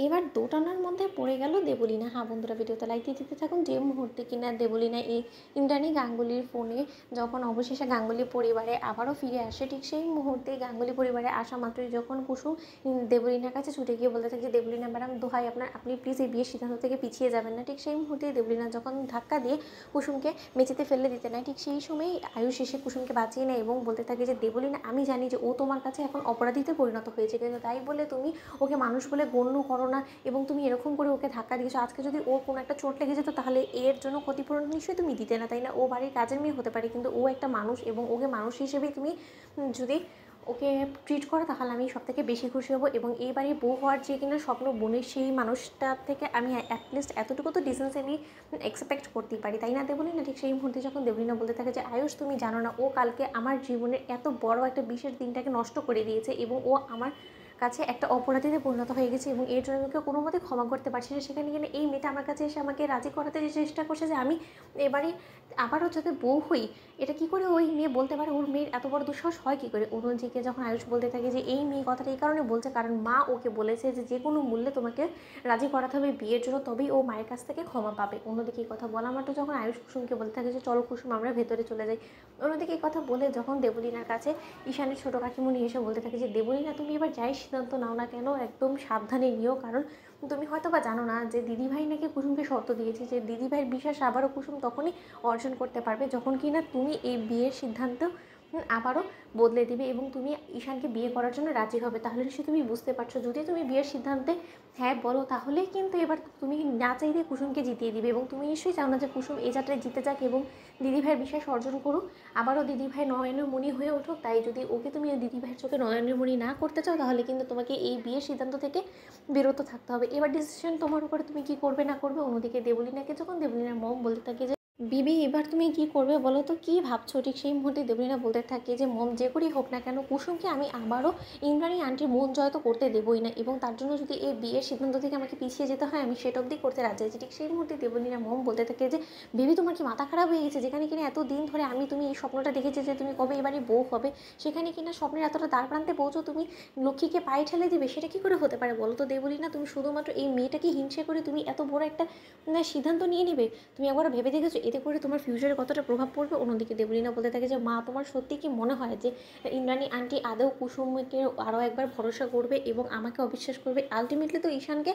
এবার দোটানার মধ্যে পড়ে গেল দেবলীনা। হ্যাঁ বন্ধুরা, ভিডিওতে লাইক দিয়ে দিতে থাকুন। যে মুহূর্তে কিনা দেবলীনা এই ইন্দ্রাণী গাঙ্গুলির ফোনে যখন অবশেষে গাঙ্গুলি পরিবারে আবারও ফিরে আসে, ঠিক সেই মুহূর্তে গাঙ্গুলি পরিবারে আসা মাত্রই যখন কুসুম দেবলীনার কাছে ছুটে গিয়ে বলতে থাকে যে দেবলীনা ম্যাডাম দোহাই আপনার, আপনি প্লিজ এই বিয়ের সিদ্ধান্ত থেকে পিছিয়ে যাবেন না। ঠিক সেই মুহূর্তে দেবলীনা যখন ধাক্কা দিয়ে কুসুমকে মেঝেতে ফেলে দিতে নেয়, ঠিক সেই সময়ই আয়ুষ এসে কুসুমকে বাঁচিয়ে নেয় এবং বলতে থাকে যে দেবলীনা, আমি জানি যে ও তোমার কাছে এখন অপরাধীতে পরিণত হয়েছে, কিন্তু তাই বলে তুমি ওকে মানুষ বলে গণ্য করো না এবং তুমি এরকম করে ওকে ধাক্কা দিয়েছো। আজকে যদি ওর কোনো একটা চোট লেগে যেত তাহলে এর জন্য ক্ষতিপূরণ নিশ্চয়ই তুমি দিতে না, তাই না? ও বাড়ির কাজের মেয়ে হতে পারে, কিন্তু ও একটা মানুষ এবং ওকে মানুষ হিসেবেই তুমি যদি ওকে ট্রিট করো তাহলে আমি সব থেকে বেশি খুশি হব। এবং এই বাড়ির বউ হওয়ার যে কিনা স্বপ্ন বোনের, সেই মানুষটার থেকে আমি অ্যাটলিস্ট এতটুকু তো ডিসেন্সি আমি এক্সপেক্ট করতেই পারি, তাই না দেবলীনা? ঠিক সেই মুহূর্তে যখন দেবলীনা বলতে থাকে যে আয়ুষ তুমি জানো না, ও কালকে আমার জীবনের এত বড় একটা বিশেষ দিনটাকে নষ্ট করে দিয়েছে এবং ও আমার কাছে একটা অপরাধীতে পরিণত হয়ে গেছে এবং এর জন্য আমাকে কোনো মতে ক্ষমা করতে পারছি না। সেখানে কিনা এই মেয়েটা আমার কাছে এসে আমাকে রাজি করাতে যে চেষ্টা করছে যে আমি এবারে আবারও যাতে বউ হই, এটা কী করে ওই মেয়ে বলতে পারে? ওর মেয়ের এত বড় দুঃসাহস হয় কী করে? অন্যদিকে যখন আয়ুষ বলতে থাকে যে এই মেয়ে কথাটা এই কারণে বলছে কারণ মা ওকে বলেছে যে যে কোনো মূল্যে তোমাকে রাজি করাতে হবে বিয়ের জন্য, তবেই ও মায়ের কাছ থেকে ক্ষমা পাবে। অন্যদিকে এই কথা বলা মাত্র যখন আয়ুষ কুসুমকে বলতে থাকে যে চলো কুসুম আমরা ভেতরে চলে যাই, অন্যদিকে এই কথা বলে যখন দেবলীনার কাছে ঈশানের ছোটো কাকিমণি এসে বলতে থাকে যে দেবলীনা তুমি এবার যাই সিদ্ধান্ত নাও না কেন একদম সাবধানে নিও, কারণ তুমি হয়তো বা জানো না যে দিদিভাই নাকি কুসুমকে শর্ত দিয়েছে যে দিদিভাইয়ের বিশ্বাস আবারও কুসুম তখনই অর্জন করতে পারবে যখন কিনা তুমি এই বিয়ের সিদ্ধান্ত আবারও বদলে দিবে এবং তুমি ঈশানকে বিয়ে করার জন্য রাজি হবে। তাহলে নিশ্চয়ই তুমি বুঝতে পারছো, যদি তুমি বিয়ের সিদ্ধান্তে হ্যাঁ বলো তাহলেই কিন্তু এবার তুমি না চাইলে কুসুমকে জিতিয়ে দিবে এবং তুমি নিশ্চয়ই চাও না যে কুসুম এই যাত্রায় জিতে যাক এবং দিদিভাইয়ের বিশ্বাস অর্জন করুক, আবারও দিদিভাই নয়নের মণি হয়ে উঠুক। তাই যদি ওকে তুমি দিদিভাইয়ের চোখে নয়নের মণি না করতে চাও তাহলে কিন্তু তোমাকে এই বিয়ের সিদ্ধান্ত থেকে বিরত থাকতে হবে। এবার ডিসিশন তোমার উপরে, তুমি কি করবে না করবে। অন্যদিকে দেবলীনাকে যখন দেবলীনার মম বলতে থাকে যে বিবি এবার তুমি কি করবে বলো তো, কী ভাবছো? ঠিক সেই মুহূর্তে দেবলীনা বলতে থাকে যে মম যে করেই হোক না কেন কুসুমকে আমি আবারও ইন্দ্রাণী আন্টির মন জয় তো করতে দেবই না এবং তার জন্য যদি এই বিয়ের সিদ্ধান্ত থেকে আমাকে পিছিয়ে যেতে হয় আমি সেটা অবধি করতে রাজি আছি। ঠিক সেই মুহূর্তে দেবলীনা মম বলতে থাকে যে বেবি তোমার কি মাথা খারাপ হয়ে গেছে? যেখানে কিনা এত দিন ধরে তুমি এই স্বপ্নটা দেখেছি যে তুমি কবে এবারে বউ হবে, সেখানে কিনা স্বপ্নের এতটা দ্বার প্রান্তে পৌঁছো তুমি লক্ষ্মীকে পায়ে ঠেলে দিবে, সেটা কী করে হতে পারে বলো তো দেবলীনা? তুমি শুধুমাত্র এই মেয়েটাকে হিংসে করে তুমি এত বড় একটা সিদ্ধান্ত নিয়ে নেবে? তুমি একবার ভেবে দেখেছো এতে করে তোমার ফিউচারে কতটা প্রভাব পড়বে? অন্যদিকে দেবলীনা বলতে থাকে যে মা তোমার সত্যি কি মনে হয় যে ইন্দ্রাণী আন্টি আদৌ কুসুমকে আরও একবার ভরসা করবে এবং আমাকে অবিশ্বাস করবে? আলটিমেটলি তো ঈশানকে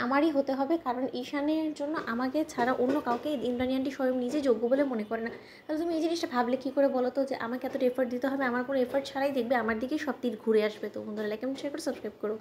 আমারই হতে হবে, কারণ ঈশানের জন্য আমাকে ছাড়া অন্য কাউকে ইন্দ্রাণী আন্টি স্বয়ং নিজে যোগ্য বলে মনে করে না। তাহলে তুমি এই জিনিসটা ভাবলে কী করে বলো তো যে আমাকে এতটা এফোর্ট দিতে হবে? আমার কোনো এফোর্ট ছাড়াই দেখবে আমার দিকেই সব তীর ঘুরে আসবে। তো বন্ধুরা লাইক কমেন্ট শেয়ার করে সাবস্ক্রাইব করো।